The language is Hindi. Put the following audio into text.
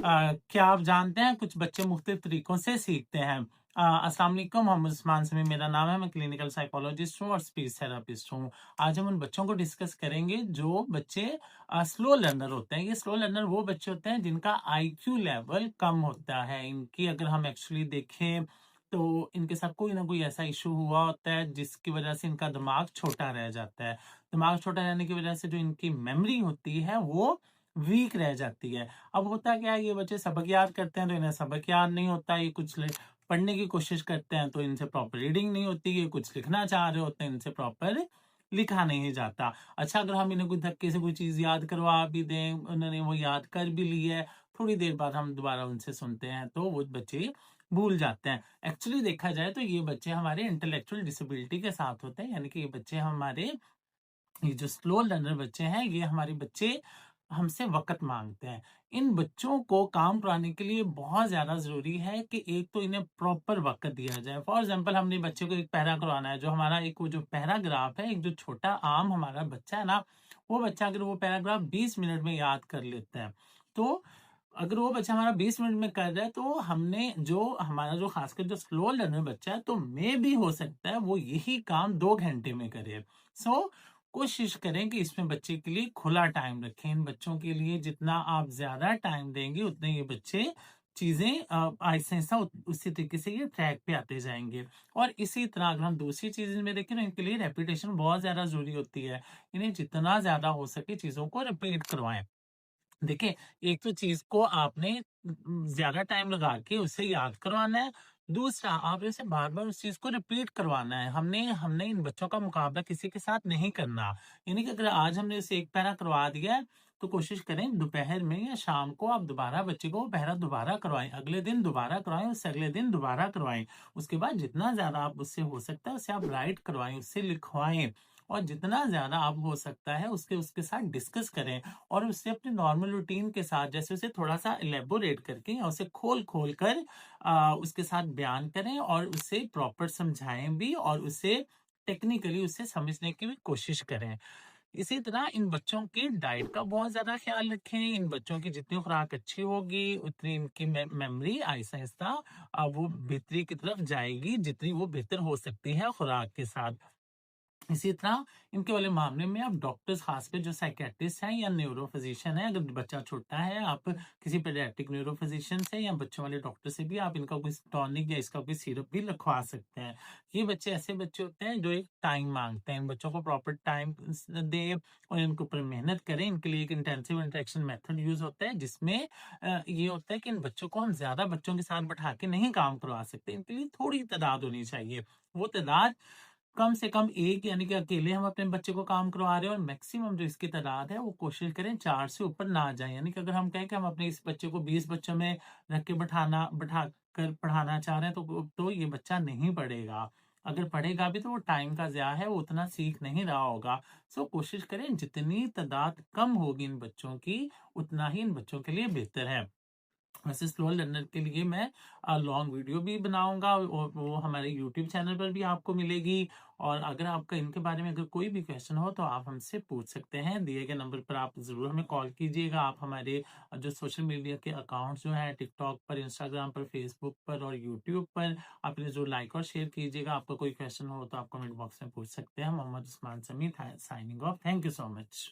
क्या आप जानते हैं कुछ बच्चे मुख्तलिफ तरीकों से सीखते हैं। अस्सलाम वालेकुम, मोहम्मद उस्मान समी मेरा नाम है। मैं क्लिनिकल साइकोलॉजिस्ट हूँ और स्पीच थेरापिस्ट हूँ। आज हम उन बच्चों को डिस्कस करेंगे जो बच्चे स्लो लर्नर होते हैं। ये स्लो लर्नर वो बच्चे होते हैं जिनका आईक्यू लेवल कम होता है। इनकी अगर हम एक्चुअली देखें तो इनके साथ कोई ना कोई ऐसा इशू हुआ होता है जिसकी वजह से इनका दिमाग छोटा रह जाता है। दिमाग छोटा रहने की वजह से जो इनकी मेमोरी होती है वो वीक रह जाती है। अब होता क्या है, ये बच्चे सबक याद करते हैं तो इन्हें सबक याद नहीं होता। ये कुछ पढ़ने की कोशिश करते हैं तो इनसे प्रॉपर रीडिंग नहीं होती। ये कुछ लिखना चाह रहे होते हैं, इनसे प्रॉपर लिखा नहीं जाता। अच्छा, अगर हम इन्हें कोई धक्के से कोई चीज़ याद करवा भी दें, उन्होंने वो याद कर भी ली है, थोड़ी देर बाद हम दोबारा उनसे सुनते हैं तो वो बच्चे भूल जाते हैं। एक्चुअली देखा जाए तो ये बच्चे हमारे इंटेलेक्चुअल डिसेबिलिटी के साथ होते हैं, यानी कि ये बच्चे हमारे, ये जो स्लो लर्नर बच्चे हैं, ये हमारे बच्चे हमसे वक़्त माँगते हैं। इन बच्चों को काम कराने के लिए बहुत ज़्यादा ज़रूरी है कि एक तो इन्हें प्रॉपर वक़्त दिया जाए। फॉर एग्ज़ाम्पल हमने बच्चे को एक पैरा करवाना है, जो हमारा एक वो जो पैराग्राफ है, एक जो छोटा आम हमारा बच्चा है ना, वो बच्चा अगर वो पैराग्राफ 20 मिनट में याद कर लेता है, तो अगर वो बच्चा हमारा 20 मिनट में कर रहा है, तो हमने जो हमारा जो ख़ासकर जो स्लो लर्नर बच्चा है, तो मेबी हो सकता है वो यही काम 2 घंटे में करे। सो कोशिश करें कि इसमें बच्चे के लिए खुला टाइम रखें। इन बच्चों के लिए जितना आप ज़्यादा टाइम देंगे, उतने ये बच्चे चीज़ें आहिस्ता-आहिस्ता उसी तरीके से ये ट्रैक पे आते जाएँगे। और इसी तरह अगर हम दूसरी चीज़ इनमें देखें, तो इनके लिए रेपिटेशन बहुत ज़्यादा ज़रूरी होती है। इन्हें जितना ज़्यादा हो सके चीज़ों को रिपीट करवाएँ। देखिए, एक तो चीज़ को आपने ज़्यादा टाइम लगा के उसे याद करवाना है, दूसरा आपने उसे बार-बार उस चीज़ को रिपीट करवाना है। हमने हमने इन बच्चों का मुकाबला किसी के साथ नहीं करना। यानी कि अगर आज हमने उसे एक पैरा करवा दिया है, तो कोशिश करें दोपहर में या शाम को आप दोबारा बच्चे को वो पैरा दोबारा करवाएँ, अगले दिन दोबारा करवाएँ, उससे अगले दिन दोबारा करवाएँ। उसके बाद जितना ज़्यादा आप उससे हो सकता है, उसे आप राइट करवाएँ, उससे लिखवाएँ, और जितना ज़्यादा आप हो सकता है उसके उसके साथ डिस्कस करें। और उससे अपने नॉर्मल रूटीन के साथ, जैसे उसे थोड़ा-सा इलैबोरेट करके या उसे खोल-खोल कर उसके साथ बयान करें और उसे प्रॉपर समझाएँ भी, और उसे टेक्निकली उसे समझने की भी कोशिश करें। इसी तरह इन बच्चों की डाइट का बहुत ज़्यादा ख़्याल रखें। इन बच्चों की जितनी खुराक अच्छी होगी, उतनी इनकी मेमोरी आहिस्ता-आहिस्ता वो बेहतरी की तरफ जाएगी, जितनी वो बेहतर हो सकती है खुराक के साथ। इसी तरह इनके वाले मामले में आप डॉक्टर्स, खासकर जो साइकियाट्रिस्ट हैं या न्यूरो फिजिशियन है, अगर बच्चा छोटा है, आप किसी पेडियाट्रिक न्यूरो फिजिशियन से या बच्चों वाले डॉक्टर से भी आप इनका कोई टॉनिक या इसका कोई सिरप भी लिखवा सकते हैं। ये बच्चे ऐसे बच्चे होते हैं जो एक टाइम मांगते हैं। इन बच्चों को प्रॉपर टाइम दे और इनके ऊपर मेहनत करें। इनके लिए एक इंटेंसिव इंटरेक्शन मेथड यूज होता है, जिसमें ये होता है कि इन बच्चों को हम ज्यादा बच्चों के साथ बैठा के नहीं काम करवा सकते। इनके लिए थोड़ी तादाद होनी चाहिए। वो तादाद कम से कम 1, यानी कि अकेले हम अपने बच्चे को काम करवा रहे हैं, और मैक्सिमम जो इसकी तादाद है वो कोशिश करें 4 से ऊपर ना जाए। यानी कि अगर हम कहें कि हम अपने इस बच्चे को 20 बच्चों में रख के बैठा कर पढ़ाना चाह रहे हैं, तो ये बच्चा नहीं पढ़ेगा। अगर पढ़ेगा भी तो वो टाइम का ज़ाया है, वो उतना सीख नहीं रहा होगा। सो कोशिश करें जितनी तादाद कम होगी इन बच्चों की, उतना ही इन बच्चों के लिए बेहतर है। वैसे स्लो लर्नर के लिए मैं लॉन्ग वीडियो भी बनाऊँगा, और वो हमारे यूट्यूब चैनल पर भी आपको मिलेगी। और अगर आपका इनके बारे में अगर कोई भी क्वेश्चन हो तो आप हमसे पूछ सकते हैं। दिए गए नंबर पर आप ज़रूर हमें कॉल कीजिएगा। आप हमारे जो सोशल मीडिया के अकाउंट्स जो हैं, टिकटॉक पर, इंस्टाग्राम पर, फेसबुक पर और यूट्यूब पर, आप इन्हें ज़रूर लाइक और शेयर कीजिएगा। आपका कोई क्वेश्चन हो तो आप कमेंट बॉक्स में पूछ सकते हैं। मोहम्मद उस्मान समी था signing off. Thank you so much.